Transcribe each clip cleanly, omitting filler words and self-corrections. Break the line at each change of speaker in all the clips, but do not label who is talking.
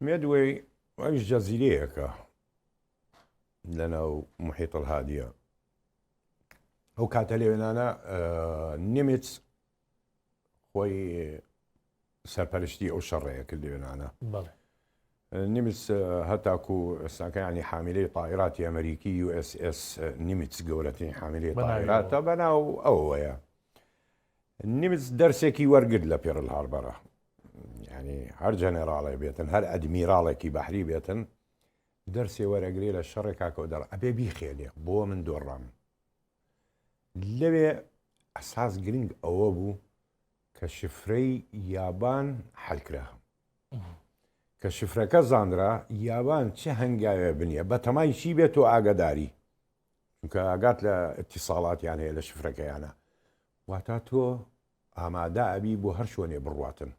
ميدوي ئەوش جەزیرەیەکە لەناو محیط الهادیە. ئەو کاتە لێوێنانە نیمێت خۆی سەرپەرشتی ئەو شەڕەیە کرد لێوێنانە. نیمس هەتاکو ئێستاکەیانی حاملەی طائراتی ئەمریکی USS نیمس گەورەترین حاملەی طائراتە بەناو ئەوەیە. نیمس دەرسێکی وەرگرت لە پێرل هاربەرە، ینی هەر جەنێراڵێ بێتن هەر ئەدمیراڵێکی بەحری بێتن دەرسێ وەرەگرێ لە شەڕێکاکەوە دەڕ ئەبێ بیخێنێ بۆ من دۆڕام. لەوێ ئەساس گرنگ ئەوە بوو کە شفرەی یابان حەلکرا، کە شفرەکە زانرا یابان چه هەنگاوێ بنیە بە تەمای چی بێت و ئاگداری، چونکە ئاگات لە ئەتیساڵاتیان هەیە لە شفرەکەیانە، واتە تۆ ئامادە ئەبی بۆ هەر شوێنێ بڕواتن.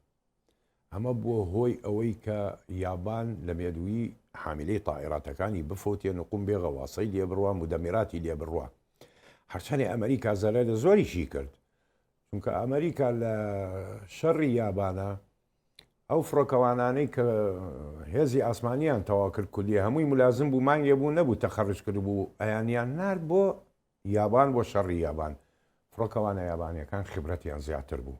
ئەمە بۆ هۆی ئەوەی کە یابان لە مێدووی حاملەی طائراتەکانی بفۆتێ نقوم بێ غەواسەی لێ بڕوە مودەمیراتی لێ بڕوە. هەرچەندێ ئەمریکا زەرە لە زۆریشی کرد، چونکە ئەمریکا لە شەڕی یابانە ئەو فڕۆکەوانانەی کە هێزی ئاسمانیان تەوا کرد کولیە هەمووی ملازم بوو مانگێ بوو نەبوو تەخەڕج کرد بوو ئەیانیان نرد بۆ یابان بۆ شەڕی یابان. فڕۆکەوانە یابانیەکان خبرەتیان زیاتر بوو،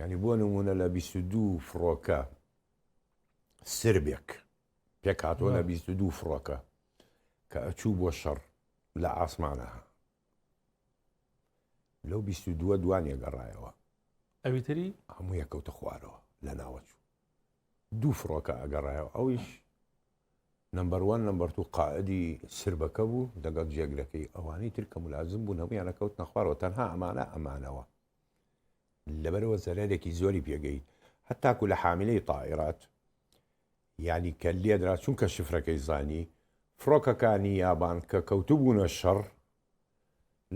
ینی بۆ نمونە لە 22 فڕۆکە سربێک پێک هاتووە لە 22 فڕۆکە کە ئەچوو بۆ شەڕ لە ئاسمانە لەو 22 دوانیە گەڕایەوە،
ئەویتری
هەموو یەکەوتە خوارەوە لە ناوەچوو دوو فڕۆکە ئەگەڕایەوە. ئەویش نمبەر 1 نمبەر 2 قائدی سربەکە بوو دەگەڵ جێگرەکەی، ئەوانەی تر کە ملازم بوون هەمویان ئەکەوت نەخوارەوە، تەنها ئەمانەوە لەبەرەوە زەرێکی زۆری پێگەیت هەتاکو لە حاملەی طائرات، ینی کە لێدرا چونکە شفرەکەی زانی فڕۆکەکانی یابان کە کەوتو بوونە شەڕ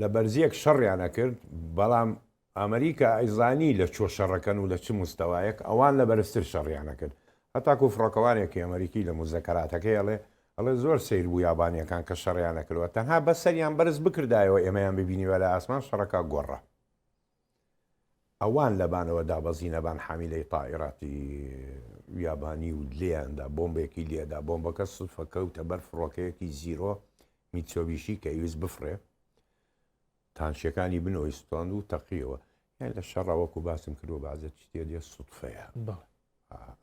لە بەرزیەک شەڕیانە کرد، بەڵام ئەمریکا ئەیزانی لە چۆ شەڕەکەن و لە چ مستەوایەک ئەوان لە بەرزتر شەڕیانە کرد. هەتاکو فڕۆکەوانێکی ئەمریکی لە مزەکەراتەکەی ئەڵێ زۆر سیر بوو یابانیەکان کە شەڕیانە کردوە، تەنها بەسەریان بەرز بکردایەوە ئێمەیان ببینیوە لە ئاسمان شەڕەکە گۆڕە. ئەوان لەبانەوە دابەزینەبان حاملەی طائراتی یابانی و لێیاندا بۆمبێکی لێدا بۆمبەکە سوفە کەوتە بەر فڕۆکەیەکی زیرۆ میتسۆبیشی کە ویست بفرێ تانشیەکانی بنەوەی سوتاند و تەقیەوە، یان لە شەڕەوەکو باسم کردووە بازێت شتێ دێ سوتفەیە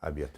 ئەبێتە